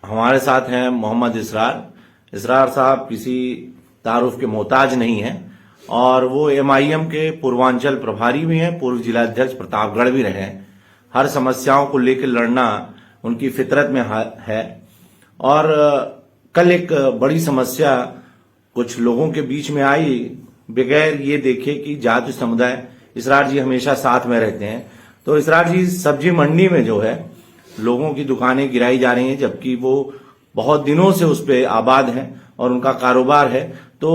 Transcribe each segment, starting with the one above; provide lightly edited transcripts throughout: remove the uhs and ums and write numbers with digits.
हमारे साथ हैं मोहम्मद इसरार। इसरार साहब किसी तारुफ के मोहताज नहीं हैं और वो एमआईएम के पूर्वांचल प्रभारी भी हैं, पूर्व जिलाध्यक्ष प्रतापगढ़ भी रहे हैं। हर समस्याओं को लेकर लड़ना उनकी फितरत में है। और कल एक बड़ी समस्या कुछ लोगों के बीच में आई, बगैर ये देखे कि जाति समुदाय। इसरार जी हमेशा साथ में रहते हैं, तो इसरार जी सब्जी मंडी में जो है लोगों की दुकानें गिराई जा रही हैं, जबकि वो बहुत दिनों से उस पे आबाद हैं और उनका कारोबार है। तो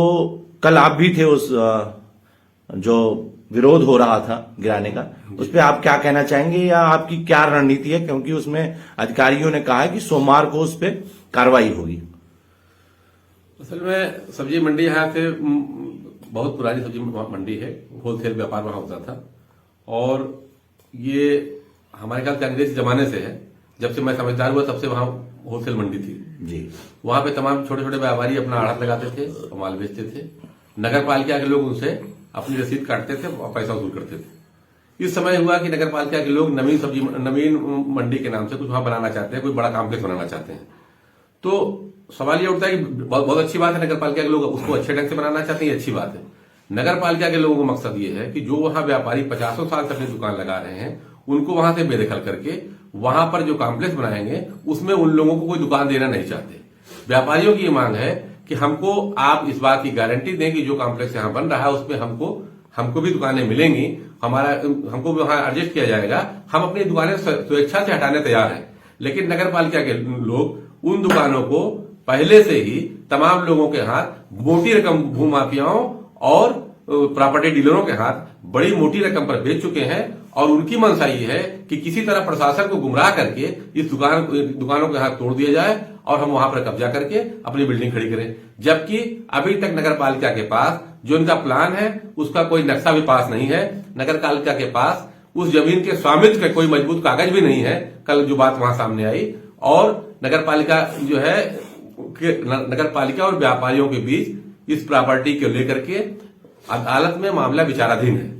कल आप भी थे, उस जो विरोध हो रहा था गिराने का, उस पे आप क्या कहना चाहेंगे या आपकी क्या रणनीति है? क्योंकि उसमें अधिकारियों ने कहा है कि सोमवार को उस पे कार्रवाई होगी। असल में सब्जी मंडी यहाँ से बहुत पुरानी सब्जी मंडी है, होलसेल व्यापार वहां होता था और ये हमारे ख्याल से अंग्रेजी जमाने से है। जब से मैं समझदार हुआ तब से वहां होलसेल मंडी थी जी। वहां पे तमाम छोटे छोटे व्यापारी अपना आड़त लगाते थे और माल बेचते थे। नगर पालिका के लोग उनसे अपनी रसीद काटते थे और पैसा वसूल करते थे। इस समय हुआ कि नगर पालिका के लोग नवीन मंडी के नाम से कुछ वहां बनाना चाहते हैं, कोई बड़ा कॉम्प्लेक्स बनाना चाहते हैं। तो सवाल ये उठता है कि बहुत अच्छी बात है, नगर पालिका के लोग उसको अच्छे ढंग से बनाना चाहते हैं, अच्छी बात है। नगर पालिका के लोगों का मकसद ये है कि जो वहां व्यापारी 50 साल से अपनी दुकान लगा रहे हैं उनको वहां से बेदखल करके वहां पर जो कॉम्प्लेक्स बनाएंगे उसमें उन लोगों को कोई दुकान देना नहीं चाहते। व्यापारियों की ये मांग है कि हमको आप इस बात की गारंटी दें कि जो कॉम्प्लेक्स यहां बन रहा है उसमें हमको भी दुकानें मिलेंगी, हमको भी वहां एडजस्ट किया जाएगा। हम अपनी दुकानें स्वेच्छा से हटाने तैयार हैं, लेकिन नगर पालिका के लोग उन दुकानों को पहले से ही तमाम लोगों के हाथ मोटी रकम भूमाफियाओं और प्रॉपर्टी डीलरों के हाथ बड़ी मोटी रकम पर बेच चुके हैं और उनकी मंशा ये है कि किसी तरह प्रशासन को गुमराह करके इस दुकानों के हाथ तोड़ दिया जाए और हम वहां पर कब्जा करके अपनी बिल्डिंग खड़ी करें। जबकि अभी तक नगर पालिका के पास जो इनका प्लान है उसका कोई नक्शा भी पास नहीं है। नगर पालिका के पास उस जमीन के स्वामित्व के कोई मजबूत कागज भी नहीं है। कल जो बात वहां सामने आई, और नगर पालिका जो है नगर पालिका और व्यापारियों के बीच इस प्रॉपर्टी को लेकर के अदालत में मामला विचाराधीन है।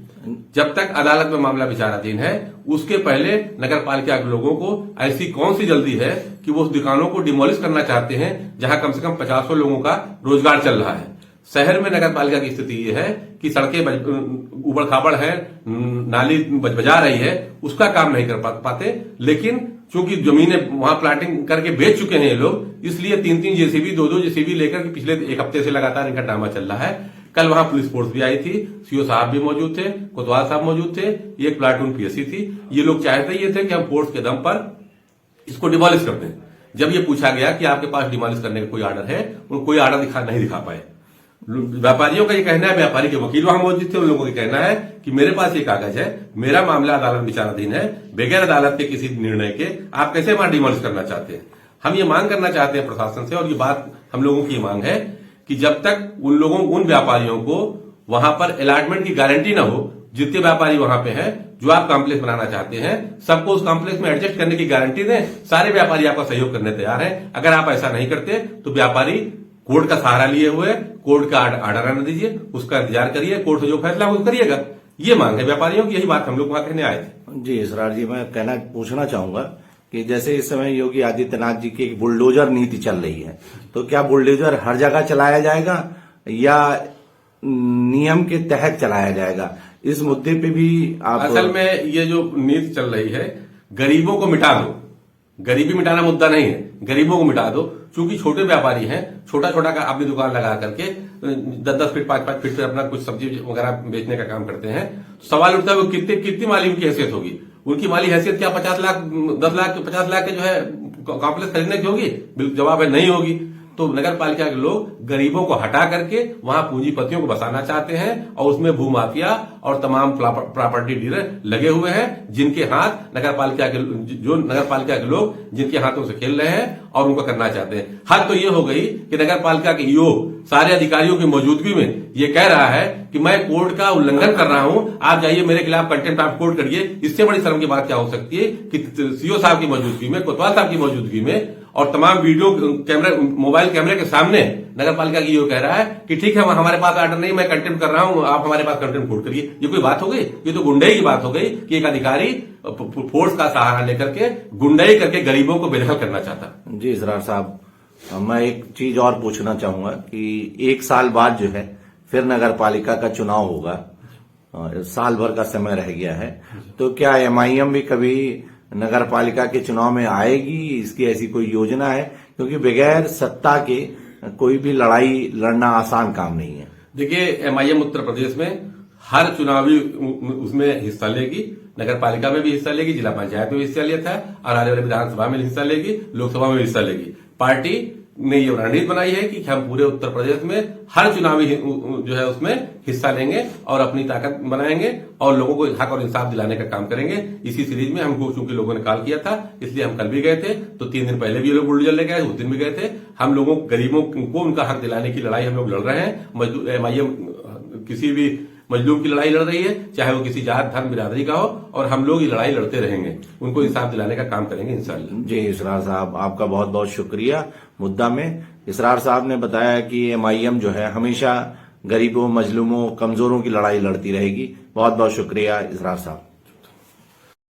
जब तक अदालत में मामला विचाराधीन है उसके पहले नगर पालिका के लोगों को ऐसी कौन सी जल्दी है कि वो उस दुकानों को डिमोलिश करना चाहते हैं जहां कम से कम 50 लोगों का रोजगार चल रहा है। शहर में नगर पालिका की स्थिति ये है कि सड़कें उबड़ खाबड़ है, नाली बजा रही है, उसका काम नहीं कर पाते। लेकिन चूंकि जमीनें वहां प्लाटिंग करके बेच चुके हैं ये लोग, इसलिए 3 जेसीबी 2 जेसीबी लेकर के पिछले एक हफ्ते से लगातार इनका ड्रामा चल रहा है। कल वहां पुलिस फोर्स भी आई थी, सीओ साहब भी मौजूद थे, कोतवाल साहब मौजूद थे, एक प्लाटून पीएससी थी। ये लोग चाहते ये थे कि हम फोर्स के दम पर इसको डिमोलिश कर दें। जब ये पूछा गया कि आपके पास डिमोलिश करने का कोई आर्डर है, उनको कोई आर्डर नहीं दिखा पाए। व्यापारियों का ये कहना है, व्यापारी के वकील वहां मौजूद थे, उन लोगों का कहना है कि मेरे पास ये कागज है, मेरा मामला अदालत विचाराधीन है, बगैर अदालत के किसी निर्णय के आप कैसे वहां डिमोलिश करना चाहते हैं। हम ये मांग करना चाहते हैं प्रशासन से, और ये बात हम लोगों की मांग है कि जब तक उन व्यापारियों को वहां पर अलॉटमेंट की गारंटी ना हो, जितने व्यापारी वहां पे हैं, जो आप कॉम्प्लेक्स बनाना चाहते हैं, सबको उस कॉम्प्लेक्स में एडजस्ट करने की गारंटी दें। सारे व्यापारी आपका सहयोग करने तैयार हैं। अगर आप ऐसा नहीं करते तो व्यापारी कोर्ट का सहारा लिए हुए, कोर्ट का आर्डर आने दीजिए, उसका इंतजार करिए, कोर्ट से जो फैसला हो करिएगा। ये मांग है व्यापारियों की, यही बात हम लोग वहां कहने आए थे। जी इसरार जी, मैं पूछना चाहूंगा कि जैसे इस समय योगी आदित्यनाथ जी की एक बुलडोजर नीति चल रही है, तो क्या बुलडोजर हर जगह चलाया जाएगा या नियम के तहत चलाया जाएगा? इस मुद्दे पे भी आप असल में ये जो नीति चल रही है, गरीबों को मिटा दो। गरीबी मिटाना मुद्दा नहीं है, गरीबों को मिटा दो। चूंकि छोटे व्यापारी हैं, छोटा छोटा का अपनी दुकान लगा करके 10-10 फीट 5-5 फीट पे अपना कुछ सब्जी वगैरह बेचने का काम करते हैं। सवाल उठता है वो कितनी माली उनकी हैसियत होगी? उनकी माली हैसियत क्या 50 लाख 10 लाख 50 लाख के जो है कॉम्प्लेक्स खरीदने की होगी? जवाब है नहीं होगी। तो नगर पालिका के लोग गरीबों को हटा करके वहां पूंजीपतियों को बसाना चाहते हैं और उसमें भूमाफिया और तमाम प्रॉपर्टी डीलर लगे हुए हैं, जिनके हाथ नगर पालिका के लोग जिनके हाथों से खेल रहे हैं और उनको करना चाहते हैं। हद तो ये हो गई कि नगर पालिका के ईओ सारे अधिकारियों की मौजूदगी में ये कह रहा है कि मैं कोर्ट का उल्लंघन कर रहा हूं, आप जाइए मेरे खिलाफ कंटेम्प्ट ऑफ कोर्ट करिए। इससे बड़ी शर्म की बात क्या हो सकती है कि सीओ साहब की मौजूदगी में, कोतवाल साहब की मौजूदगी में और तमाम वीडियो कैमरे, मोबाइल कैमरे के सामने नगर पालिका की ये कह रहा है कि ठीक है हमारे पास आर्डर नहीं, मैं कंटेम्प्ट कर रहा हूं, आप हमारे पास कंटेम्प्ट कोर्ट करिए। ये कोई बात हो गई? ये तो गुंडई की बात हो गई कि एक अधिकारी फोर्स का सहारा लेकर के गुंडई करके गरीबों को बेदखल करना चाहता। जी इसरार साहब, मैं एक चीज और पूछना चाहूंगा कि 1 साल बाद जो है फिर नगर पालिका का चुनाव होगा, साल भर का समय रह गया है, तो क्या एमआईएम भी कभी नगर पालिका के चुनाव में आएगी? इसकी ऐसी कोई योजना है? क्योंकि बगैर सत्ता के कोई भी लड़ाई लड़ना आसान काम नहीं है। देखिए, एमआईएम उत्तर प्रदेश में हर चुनावी उसमें हिस्सा लेगी, नगर पालिका में भी हिस्सा लेगी, जिला पंचायत में भी हिस्सा लिया था और आने वाले विधानसभा में हिस्सा लेगी, लोकसभा में भी हिस्सा लेगी। पार्टी ने ये रणनीति बनाई है कि हम पूरे उत्तर प्रदेश में हर चुनावी जो है उसमें हिस्सा लेंगे और अपनी ताकत बनाएंगे और लोगों को हक और इंसाफ दिलाने का काम करेंगे। इसी सीरीज में हमको चूंकि लोगों ने कॉल किया था, इसलिए हम कल भी गए थे, तो 3 दिन पहले भी ये लोग बुलडोजर लेके आए, उस दिन भी गए थे। हम लोगों गरीबों को उनका हक दिलाने की लड़ाई हम लोग लड़ रहे हैं। एमआईएम किसी भी मजलूम की लड़ाई लड़ रही है, चाहे वो किसी जात धर्म बिरादरी का हो, और हम लोग ये लड़ाई लड़ते रहेंगे, उनको इंसाफ दिलाने का काम करेंगे इंशाअल्लाह। जी इसरार साहब, आपका बहुत बहुत शुक्रिया। मुद्दा में इसरार साहब ने बताया कि एमआईएम जो है हमेशा गरीबों, मजलूमों, कमजोरों की लड़ाई लड़ती रहेगी। बहुत बहुत शुक्रिया इसरार साहब।